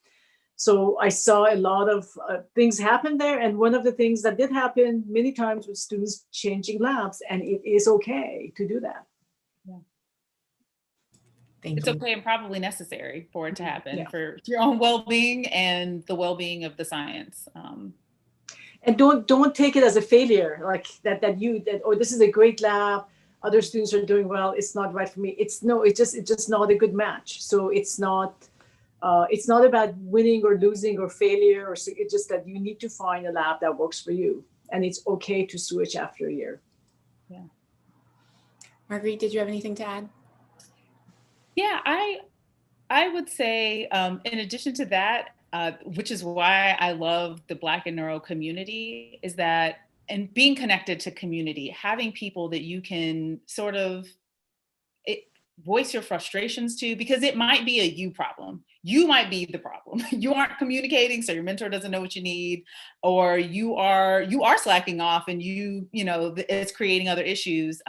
So I saw a lot of things happen there. And one of the things that did happen many times was students changing labs, and it is okay to do that. Yeah. Thank it's you. okay and probably necessary for it to happen, Yeah. for your own well-being and the well-being of the science. And don't take it as a failure, like that this is a great lab. other students are doing well, it's not right for me. It's just not a good match. So it's not about winning or losing or failure, or so. It's just that you need to find a lab that works for you, and it's okay to switch after a year. Yeah. Marguerite, did you have anything to add? Yeah, I would say, in addition to that, which is why I love the Black and Neuro community, is that, and being connected to community, having people that you can sort of voice your frustrations to, because it might be a you problem. You might be the problem. You aren't communicating, so your mentor doesn't know what you need, or you are slacking off, and it's creating other issues.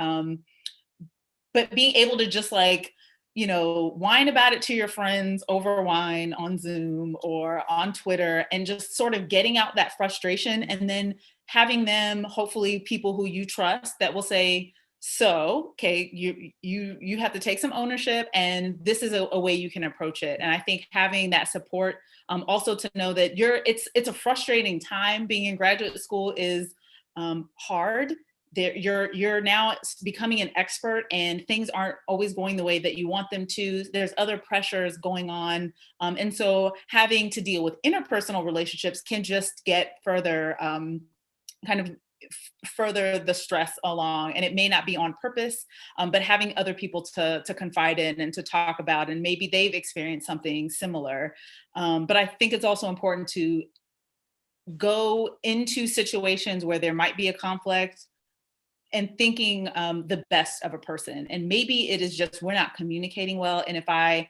But being able to just whine about it to your friends over wine on Zoom or on Twitter, and just sort of getting out that frustration, and then having them, hopefully people who you trust, that will say, so, okay, you have to take some ownership, and this is a way you can approach it. And I think having that support, also to know that it's a frustrating time. Being in graduate school is hard. You're now becoming an expert, and things aren't always going the way that you want them to. There's other pressures going on. And so having to deal with interpersonal relationships can just get further, further the stress along. And it may not be on purpose, but having other people to confide in and to talk about, and maybe they've experienced something similar. But I think it's also important to go into situations where there might be a conflict and thinking the best of a person. And maybe it is just, we're not communicating well. And if I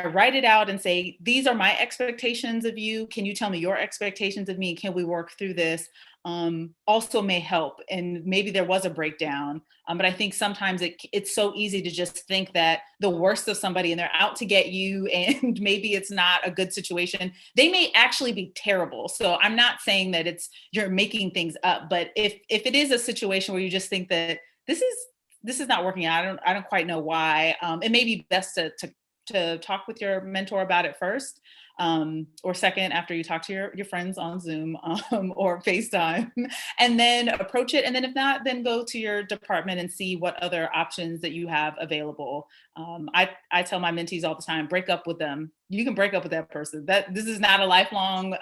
write it out and say, these are my expectations of you, can you tell me your expectations of me? And can we work through this? Also may help. And maybe there was a breakdown. But I think sometimes it's so easy to just think that the worst of somebody and they're out to get you, and maybe it's not a good situation. They may actually be terrible. So I'm not saying that you're making things up, but if it is a situation where you just think that this is not working out, I don't quite know why, it may be best to talk with your mentor about it first, or second, after you talk to your friends on Zoom or FaceTime, and then approach it. And then if not, then go to your department and see what other options that you have available. I tell my mentees all the time, break up with them. You can break up with that person. This is not a lifelong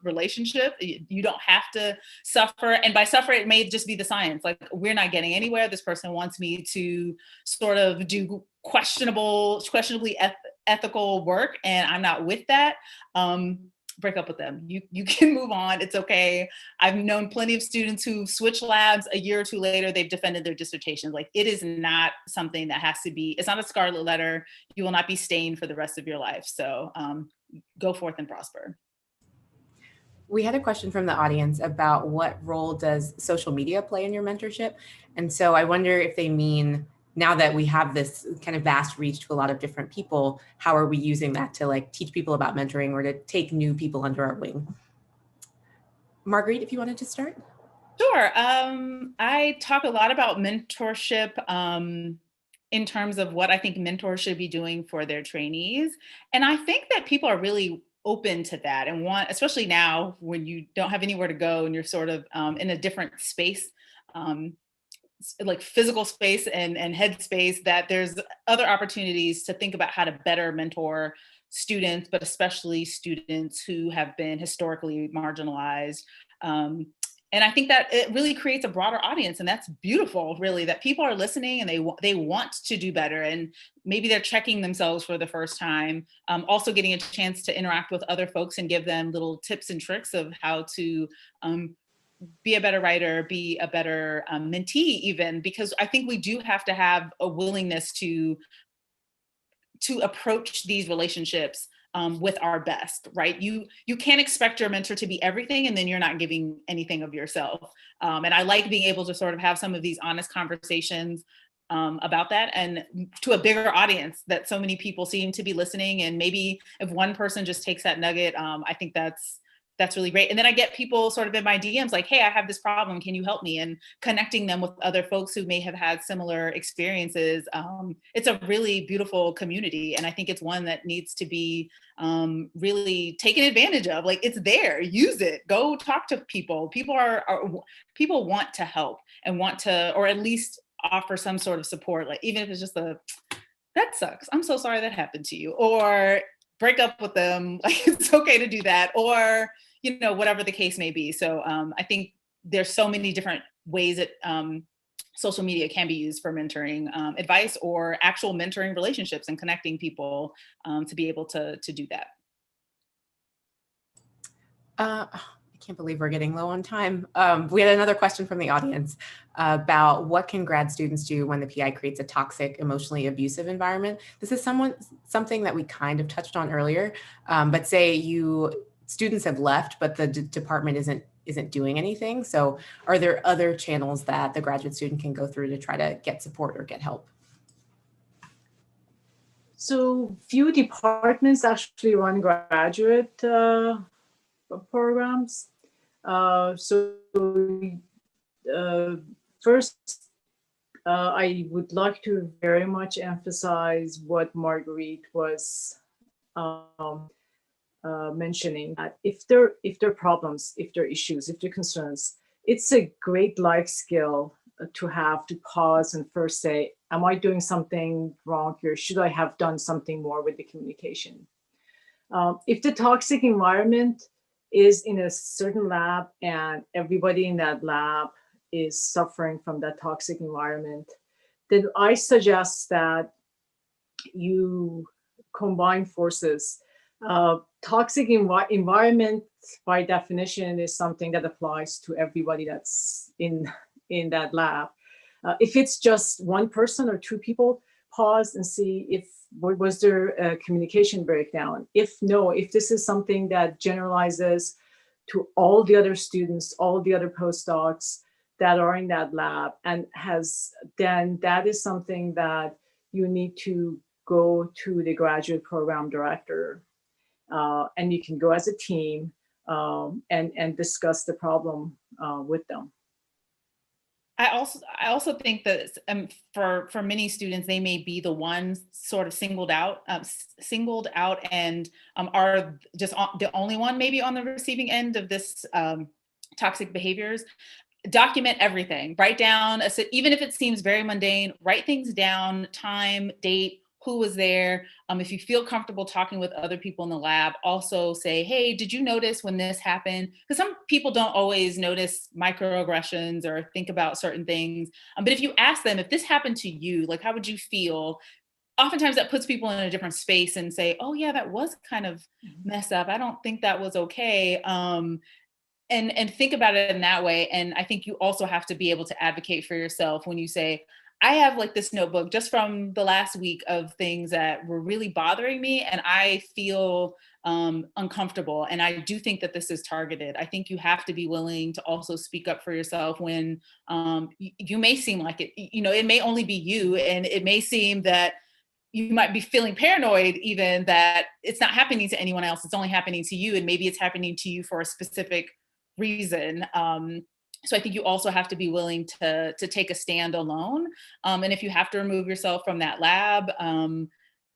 relationship. You don't have to suffer. And by suffer, it may just be the science. Like, we're not getting anywhere. This person wants me to sort of do questionably ethical work, and I'm not with that. Break up with them. You can move on. It's okay. I've known plenty of students who switch labs a year or two later, they've defended their dissertations. Like, it is not something that has to be, it's not a scarlet letter. You will not be stained for the rest of your life. So go forth and prosper. We had a question from the audience about what role does social media play in your mentorship? And so I wonder if they mean, now that we have this kind of vast reach to a lot of different people, how are we using that to teach people about mentoring or to take new people under our wing? Marguerite, if you wanted to start. Sure. I talk a lot about mentorship in terms of what I think mentors should be doing for their trainees. And I think that people are really open to that and want, especially now when you don't have anywhere to go and you're sort of in a different space, like physical space and head space, that there's other opportunities to think about how to better mentor students, but especially students who have been historically marginalized. And I think that it really creates a broader audience, and that's beautiful, really, that people are listening and they want to do better, and maybe they're checking themselves for the first time. Also getting a chance to interact with other folks and give them little tips and tricks of how to be a better writer, be a better mentee even, because I think we do have to have a willingness to approach these relationships with our best, right? You can't expect your mentor to be everything and then you're not giving anything of yourself. And I like being able to sort of have some of these honest conversations about that, and to a bigger audience that so many people seem to be listening. And maybe if one person just takes that nugget, I think that's really great. And then I get people sort of in my DMs like, hey, I have this problem, can you help me? And connecting them with other folks who may have had similar experiences. It's a really beautiful community. And I think it's one that needs to be really taken advantage of. Like, it's there, use it, go talk to people. People want to help and want to, or at least offer some sort of support, like even if it's just that sucks, I'm so sorry that happened to you, or break up with them, like it's okay to do that, or, you know, whatever the case may be. So I think there's so many different ways that social media can be used for mentoring advice or actual mentoring relationships and connecting people to be able to do that. I can't believe we're getting low on time. We had another question from the audience about what can grad students do when the PI creates a toxic, emotionally abusive environment. This is something that we kind of touched on earlier, but say students have left, but the department isn't doing anything. So are there other channels that the graduate student can go through to try to get support or get help? So few departments actually run graduate programs. First, I would like to very much emphasize what Marguerite was mentioning. If there are problems, if there are issues, if there are concerns, it's a great life skill to have to pause and first say, am I doing something wrong here? Should I have done something more with the communication? If the toxic environment is in a certain lab and everybody in that lab is suffering from that toxic environment, then I suggest that you combine forces. Toxic environment, by definition, is something that applies to everybody that's in that lab. If it's just one person or two people, pause and see if was there a communication breakdown. If this is something that generalizes to all the other students, all the other postdocs that are in that lab, and then that is something that you need to go to the graduate program director, and you can go as a team and discuss the problem with them. I also think that for many students, they may be the ones sort of singled out and are just the only one maybe on the receiving end of this toxic behaviors. Document everything, write down, even if it seems very mundane, write things down, time, date, who was there. If you feel comfortable talking with other people in the lab, also say, hey, did you notice when this happened? Because some people don't always notice microaggressions or think about certain things. But if you ask them, if this happened to you, like, how would you feel? Oftentimes that puts people in a different space and say, oh yeah, that was kind of messed up. I don't think that was okay. And think about it in that way. And I think you also have to be able to advocate for yourself when you say, I have like this notebook just from the last week of things that were really bothering me, and I feel uncomfortable. And I do think that this is targeted. I think you have to be willing to also speak up for yourself when you may seem like it, it may only be you, and it may seem that you might be feeling paranoid even that it's not happening to anyone else. It's only happening to you, and maybe it's happening to you for a specific reason. So I think you also have to be willing to take a stand alone. And if you have to remove yourself from that lab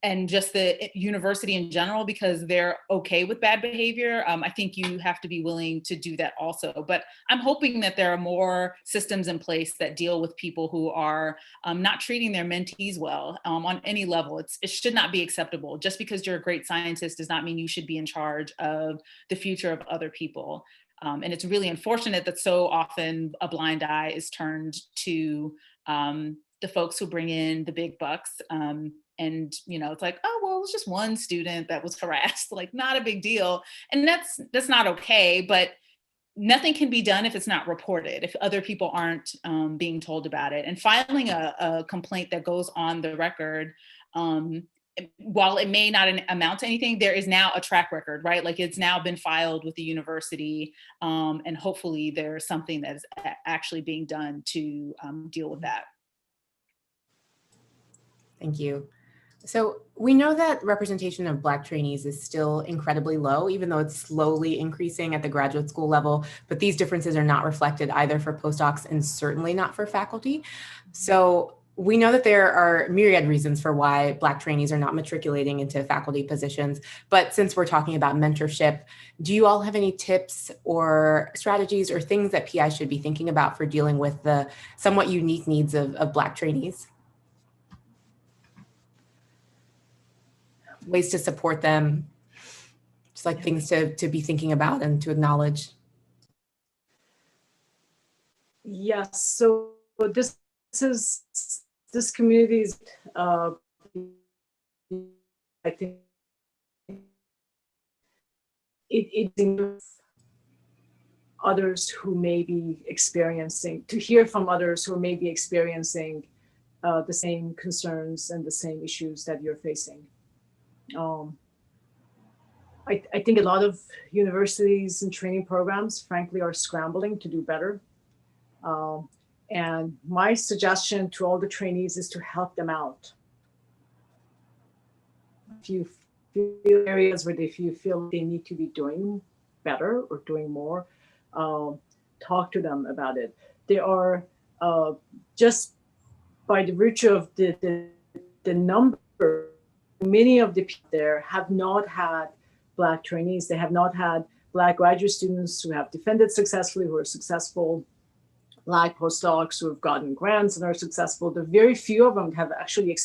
and just the university in general, because they're okay with bad behavior, I think you have to be willing to do that also. But I'm hoping that there are more systems in place that deal with people who are not treating their mentees well on any level. It should not be acceptable. Just because you're a great scientist does not mean you should be in charge of the future of other people. And it's really unfortunate that so often a blind eye is turned to the folks who bring in the big bucks. And, it's like, oh, well, it was just one student that was harassed, like not a big deal. And that's not okay, but nothing can be done if it's not reported, if other people aren't being told about it. And filing a complaint that goes on the record, while it may not amount to anything, there is now a track record, right? Like it's now been filed with the university, and hopefully there's something that is actually being done to deal with that. Thank you. So we know that representation of Black trainees is still incredibly low, even though it's slowly increasing at the graduate school level, but these differences are not reflected either for postdocs and certainly not for faculty. So We know that there are myriad reasons for why Black trainees are not matriculating into faculty positions, but since we're talking about mentorship, do you all have any tips or strategies or things that PI should be thinking about for dealing with the somewhat unique needs of Black trainees? Ways to support them, just like things to be thinking about and to acknowledge. Yes, so this community is, I think it others who may be experiencing, to hear from others who may be experiencing the same concerns and the same issues that you're facing. I think a lot of universities and training programs, frankly, are scrambling to do better. And my suggestion to all the trainees is to help them out. If you feel areas where if you feel they need to be doing better or doing more, talk to them about it. They are just by the virtue of the number, many of the people there have not had Black trainees. They have not had Black graduate students who have defended successfully, who are successful, Black postdocs who have gotten grants and are successful. The very few of them have actually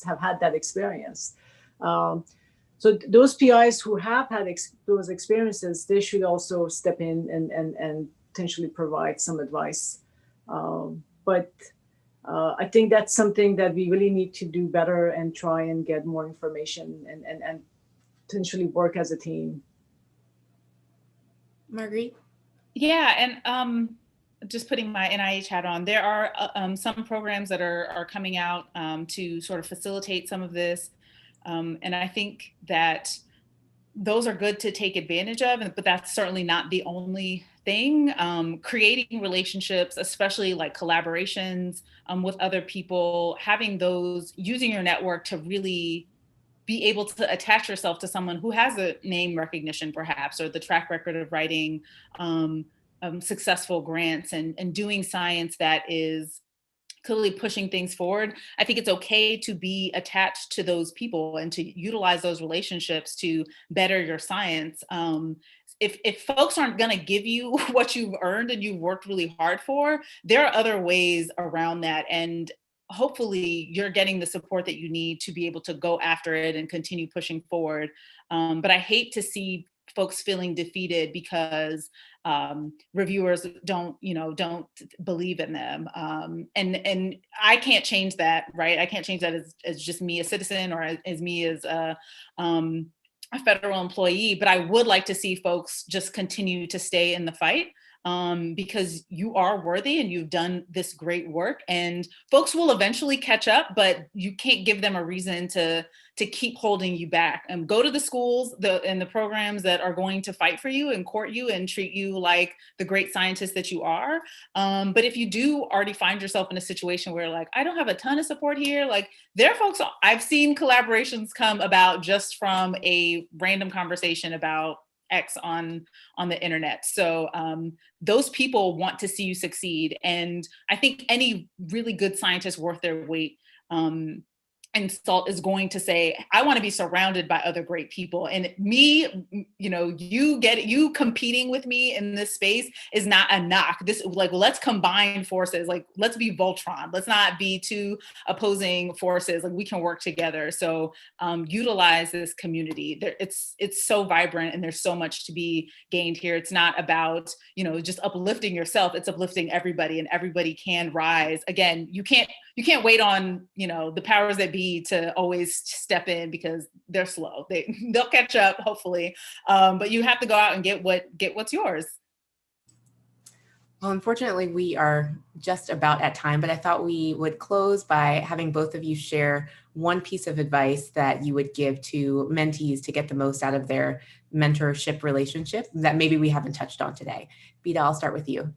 have had that experience. So those PIs who have had those experiences, they should also step in and potentially provide some advice. But I think that's something that we really need to do better and try and get more information and potentially work as a team. Marguerite? Yeah, and just putting my NIH hat on, there are some programs that are coming out to sort of facilitate some of this. And I think that those are good to take advantage of, but that's certainly not the only thing. Creating relationships, especially like collaborations with other people, having those, using your network to really be able to attach yourself to someone who has a name recognition perhaps, or the track record of writing successful grants and doing science that is clearly pushing things forward. I think it's okay to be attached to those people and to utilize those relationships to better your science. If folks aren't going to give you what you've earned and you've worked really hard for, there are other ways around that. And hopefully you're getting the support that you need to be able to go after it and continue pushing forward. But I hate to see folks feeling defeated because reviewers don't believe in them. And I can't change that, right? I can't change that as just me, a citizen, or as me as a federal employee, but I would like to see folks just continue to stay in the fight. Because you are worthy and you've done this great work, and folks will eventually catch up, but you can't give them a reason to keep holding you back. Go to the schools and the programs that are going to fight for you and court you and treat you like the great scientist that you are. But if you do already find yourself in a situation where like, I don't have a ton of support here, like there are folks, I've seen collaborations come about just from a random conversation about X on the internet. So those people want to see you succeed. And I think any really good scientist worth their weight and salt is going to say, I want to be surrounded by other great people. And me, you competing with me in this space is not a knock. This, like, let's combine forces. Like, let's be Voltron. Let's not be two opposing forces. Like, we can work together. So utilize this community. It's so vibrant and there's so much to be gained here. It's not about, just uplifting yourself. It's uplifting everybody, and everybody can rise. Again, you can't wait on, the powers that be to always step in because they're slow. They'll catch up, hopefully. But you have to go out and get what's yours. Well, unfortunately, we are just about at time, but I thought we would close by having both of you share one piece of advice that you would give to mentees to get the most out of their mentorship relationship that maybe we haven't touched on today. Bita, I'll start with you.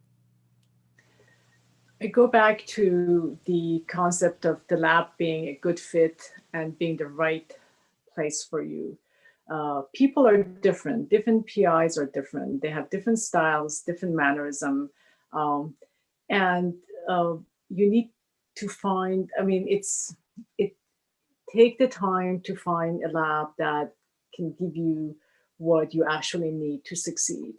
I go back to the concept of the lab being a good fit and being the right place for you. People are different PIs are different. They have different styles, different mannerism. And you need to find, I mean, take the time to find a lab that can give you what you actually need to succeed.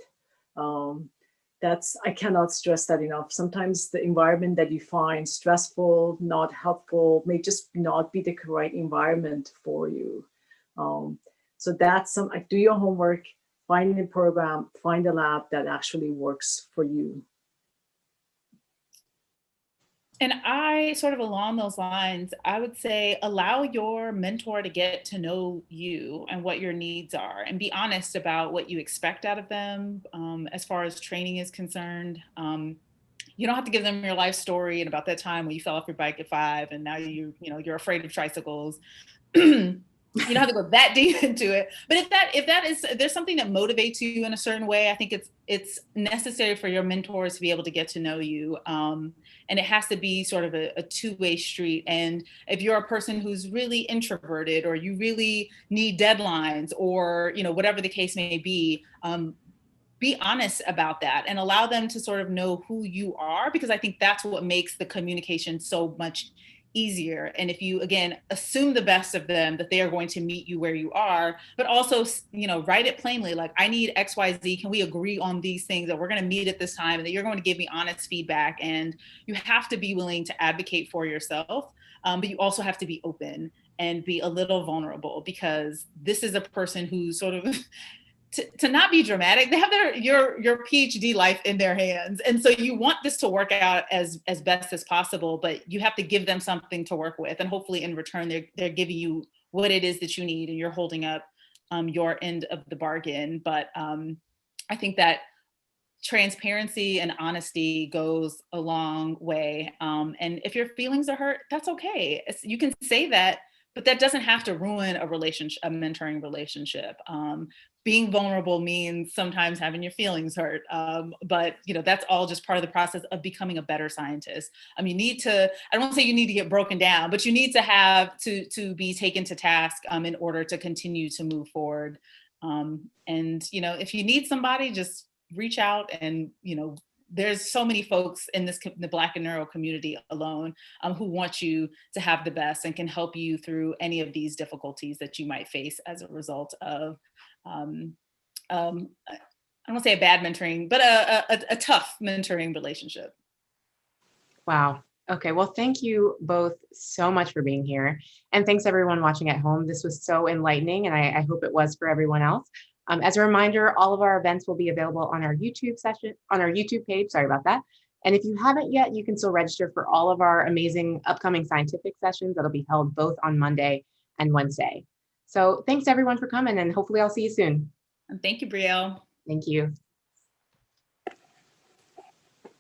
I cannot stress that enough. Sometimes the environment that you find stressful, not helpful, may just not be the correct environment for you. So that's do your homework, find a program, find a lab that actually works for you. And I sort of along those lines, I would say allow your mentor to get to know you and what your needs are and be honest about what you expect out of them as far as training is concerned. You don't have to give them your life story and about that time when you fell off your bike at 5 and now you're afraid of tricycles. You don't have to go that deep into it. But if there's something that motivates you in a certain way, I think it's necessary for your mentors to be able to get to know you. And it has to be sort of a two-way street. And if you're a person who's really introverted or you really need deadlines or, whatever the case may be honest about that and allow them to sort of know who you are, because I think that's what makes the communication so much easier. And if you, again, assume the best of them, that they are going to meet you where you are, but also, write it plainly, like, I need X, Y, Z. Can we agree on these things that we're going to meet at this time and that you're going to give me honest feedback? And you have to be willing to advocate for yourself, but you also have to be open and be a little vulnerable, because this is a person who's sort of to not be dramatic, they have your PhD life in their hands. And so you want this to work out as best as possible, but you have to give them something to work with. And hopefully in return, they're giving you what it is that you need and you're holding up your end of the bargain. But I think that transparency and honesty goes a long way. And if your feelings are hurt, that's okay. You can say that, but that doesn't have to ruin a mentoring relationship. Being vulnerable means sometimes having your feelings hurt, but that's all just part of the process of becoming a better scientist. I don't want to say you need to get broken down, but you need to have to be taken to task in order to continue to move forward. And if you need somebody, just reach out. And there's so many folks in the Black and Neuro community alone who want you to have the best and can help you through any of these difficulties that you might face as a result of, I don't want to say a bad mentoring, but a tough mentoring relationship. Wow. Okay. Well, thank you both so much for being here. And thanks everyone watching at home. This was so enlightening, and I hope it was for everyone else. As a reminder, all of our events will be available on our YouTube page. Sorry about that. And if you haven't yet, you can still register for all of our amazing upcoming scientific sessions that'll be held both on Monday and Wednesday. So thanks everyone for coming, and hopefully I'll see you soon. And thank you, Brielle. Thank you.